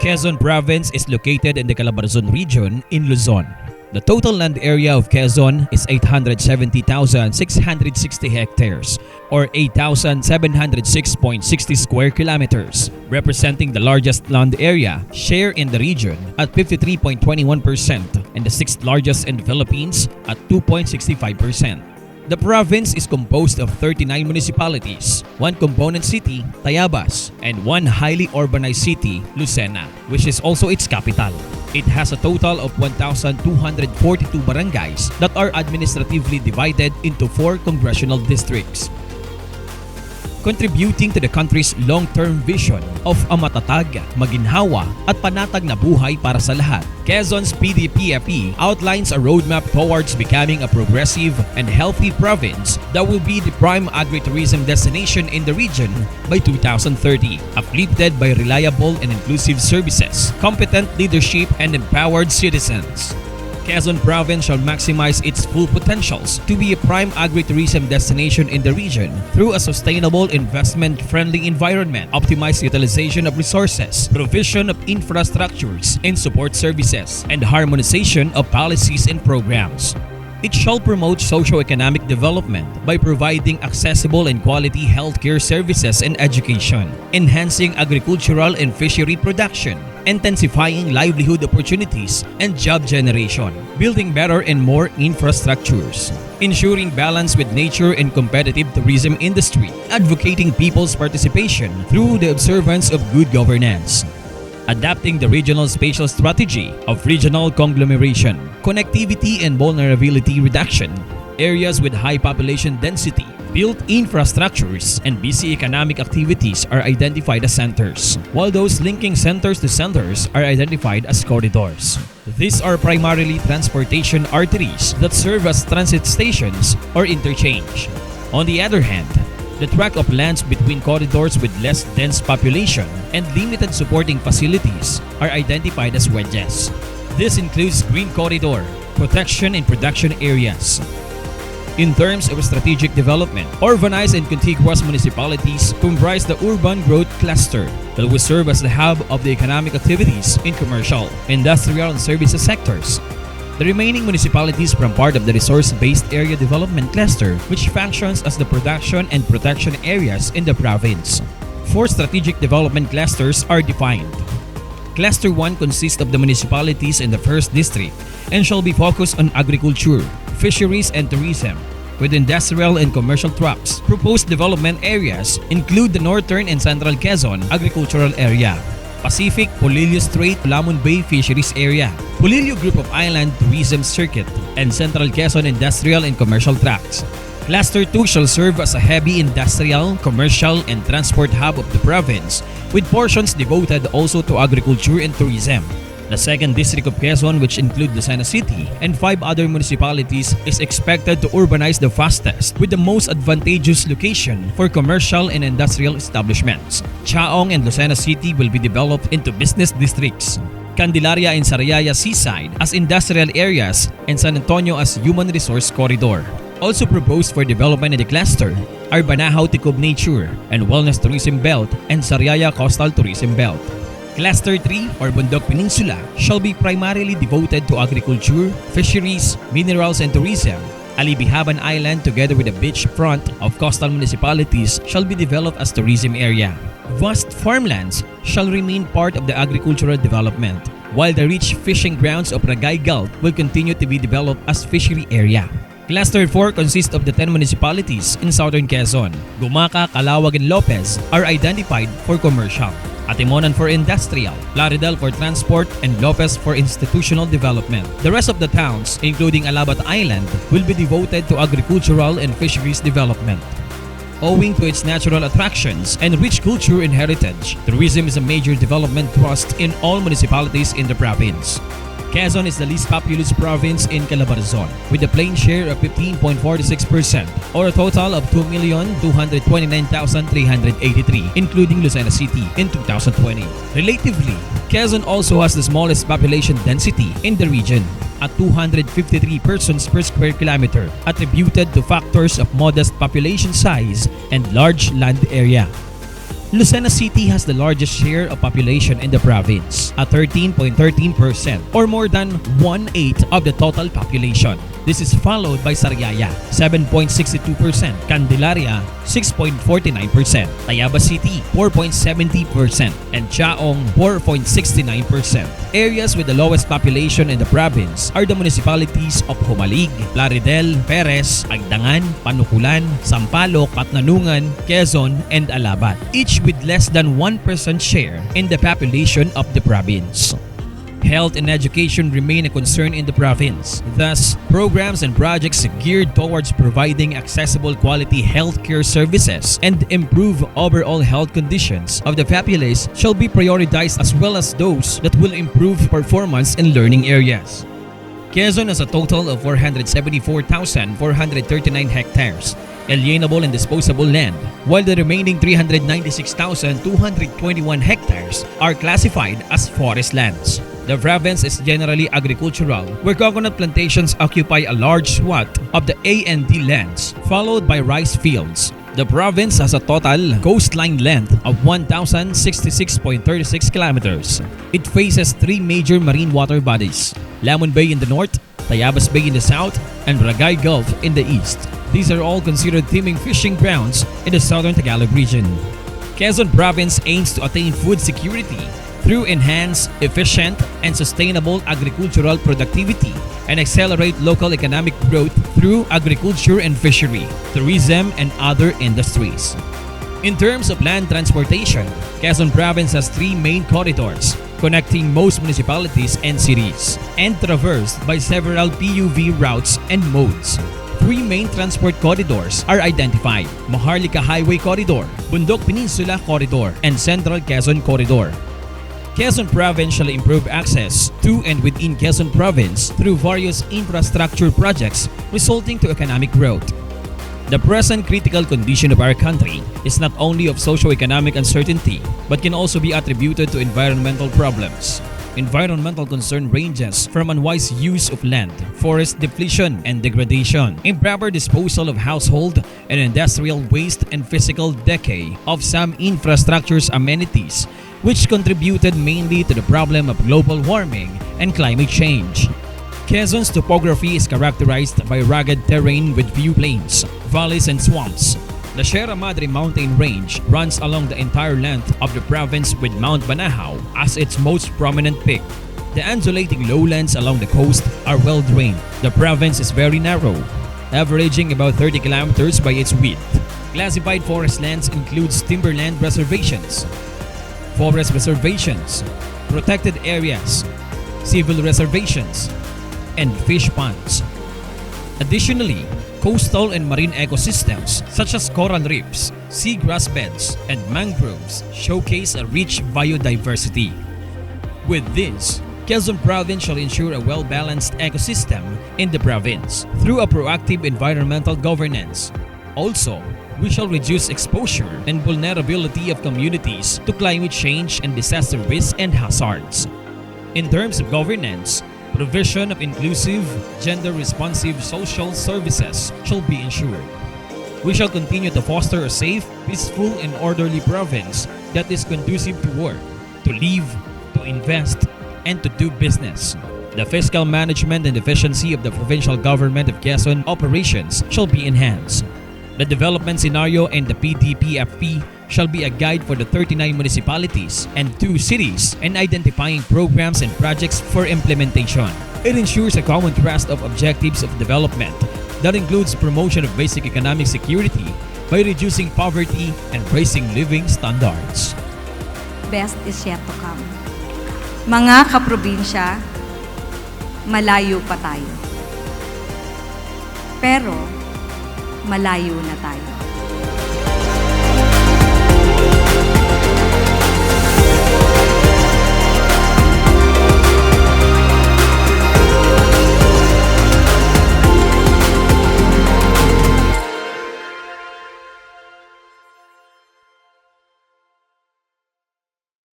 Quezon Province is located in the Calabarzon region in Luzon. The total land area of Quezon is 870,660 hectares or 8,706.60 square kilometers, representing the largest land area share in the region at 53.21% and the sixth largest in the Philippines at 2.65%. The province is composed of 39 municipalities, one component city, Tayabas, and one highly urbanized city, Lucena, which is also its capital. It has a total of 1,242 barangays that are administratively divided into 4 congressional districts, contributing to the country's long-term vision of a matatag, maginhawa at panatag na buhay para sa lahat. Quezon's Ppdc outlines a roadmap towards becoming a progressive and healthy province that will be the prime agritourism destination in the region by 2030, uplifted by reliable and inclusive services, competent leadership, and empowered citizens. Quezon Province shall maximize its full potentials to be a prime agritourism destination in the region through a sustainable, investment-friendly environment, optimized utilization of resources, provision of infrastructures and support services, and harmonization of policies and programs. It shall promote socio-economic development by providing accessible and quality healthcare services and education, enhancing agricultural and fishery production, intensifying livelihood opportunities and job generation, building better and more infrastructures, ensuring balance with nature and competitive tourism industry, advocating people's participation through the observance of good governance, adapting the regional spatial strategy of regional conglomeration, connectivity and vulnerability reduction, areas with high population density, built infrastructures, and busy economic activities are identified as centers, while those linking centers to centers are identified as corridors. These are primarily transportation arteries that serve as transit stations or interchange. On the other hand, the tract of lands between corridors with less dense population and limited supporting facilities are identified as wedges. This includes green corridor, protection and production areas. In terms of strategic development, urbanized and contiguous municipalities comprise the urban growth cluster that will serve as the hub of the economic activities in commercial, industrial, and services sectors. The remaining municipalities form part of the resource-based area development cluster, which functions as the production and protection areas in the province. 4 strategic development clusters are defined. Cluster 1 consists of the municipalities in the 1st district and shall be focused on agriculture, fisheries, and tourism, with industrial and commercial tracts. Proposed development areas include the northern and central Quezon agricultural area, Pacific Polillo Strait Lamon Bay Fisheries Area, Polillo Group of Island Tourism Circuit, and Central Quezon Industrial and Commercial Tracts. Cluster 2 shall serve as a heavy industrial, commercial, and transport hub of the province, with portions devoted also to agriculture and tourism. The 2nd District of Quezon, which include Lucena City and 5 other municipalities, is expected to urbanize the fastest with the most advantageous location for commercial and industrial establishments. Chaong and Lucena City will be developed into business districts, Candelaria and Sariaya Seaside as industrial areas, and San Antonio as human resource corridor. Also proposed for development in the cluster are Banahaw Ticob Nature and Wellness Tourism Belt and Sariaya Coastal Tourism Belt. Cluster 3 or Bundok Peninsula shall be primarily devoted to agriculture, fisheries, minerals, and tourism. Alibihaban Island together with the beach front of coastal municipalities shall be developed as tourism area. Vast farmlands shall remain part of the agricultural development, while the rich fishing grounds of Ragay Gulf will continue to be developed as fishery area. Cluster 4 consists of the 10 municipalities in southern Quezon. Gumaca, Calawag, and Lopez are identified for commercial, Atimonan for industrial, Plaridel for transport, and Lopez for institutional development. The rest of the towns, including Alabat Island, will be devoted to agricultural and fisheries development. Owing to its natural attractions and rich culture and heritage, tourism is a major development thrust in all municipalities in the province. Quezon is the least populous province in Calabarzon, with a plain share of 15.46% or a total of 2,229,383, including Lucena City in 2020. Relatively, Quezon also has the smallest population density in the region at 253 persons per square kilometer, attributed to factors of modest population size and large land area. Lucena City has the largest share of population in the province at 13.13% or more than 1/8 of the total population. This is followed by Sariaya, 7.62%, Candelaria, 6.49%, Tayabas City, 4.70%, and Chaong, 4.69%. Areas with the lowest population in the province are the municipalities of Humalig, Plaridel, Perez, Agdangan, Panukulan, Sampaloc, Patnanungan, Quezon, and Alabat, each with less than 1% share in the population of the province. Health and education remain a concern in the province. Thus, programs and projects geared towards providing accessible quality healthcare services and improve overall health conditions of the populace shall be prioritized, as well as those that will improve performance in learning areas. Quezon has a total of 474,439 hectares alienable and disposable land, while the remaining 396,221 hectares are classified as forest lands. The province is generally agricultural, where coconut plantations occupy a large swath of the A&D lands, followed by rice fields. The province has a total coastline length of 1,066.36 kilometers. It faces three major marine water bodies: Lamon Bay in the north, Tayabas Bay in the south, and Ragay Gulf in the east. These are all considered teeming fishing grounds in the southern Tagalog region. Quezon Province aims to attain food security through enhanced, efficient, and sustainable agricultural productivity and accelerate local economic growth through agriculture and fishery, tourism, and other industries. In terms of land transportation, Quezon Province has three main corridors connecting most municipalities and cities and traversed by several PUV routes and modes. Three main transport corridors are identified: Maharlika Highway Corridor, Bundok Peninsula Corridor, and Central Quezon Corridor. Quezon Province shall improve access to and within Quezon Province through various infrastructure projects resulting to economic growth. The present critical condition of our country is not only of socio-economic uncertainty but can also be attributed to environmental problems. Environmental concern ranges from unwise use of land, forest depletion and degradation, improper disposal of household and industrial waste, and physical decay of some infrastructure's amenities, which contributed mainly to the problem of global warming and climate change. Quezon's topography is characterized by rugged terrain with few plains, valleys, and swamps. The Sierra Madre mountain range runs along the entire length of the province, with Mount Banahaw as its most prominent peak. The undulating lowlands along the coast are well drained. The province is very narrow, averaging about 30 kilometers by its width. Classified forest lands includes timberland reservations, forest reservations, protected areas, civil reservations, and fish ponds. Additionally, coastal and marine ecosystems such as coral reefs, seagrass beds, and mangroves showcase a rich biodiversity. With this, Quezon Province shall ensure a well-balanced ecosystem in the province through a proactive environmental governance. Also, we shall reduce exposure and vulnerability of communities to climate change and disaster risks and hazards. In terms of governance, provision of inclusive, gender-responsive social services shall be ensured. We shall continue to foster a safe, peaceful, and orderly province that is conducive to work, to live, to invest, and to do business. The fiscal management and efficiency of the provincial government of Quezon operations shall be enhanced. The development scenario and the PDPFP shall be a guide for the 39 municipalities and 2 cities in identifying programs and projects for implementation. It ensures a common thrust of objectives of development that includes promotion of basic economic security by reducing poverty and raising living standards. Best is yet to come. Mga kaprobinsya, malayo pa tayo. Pero malayo na tayo.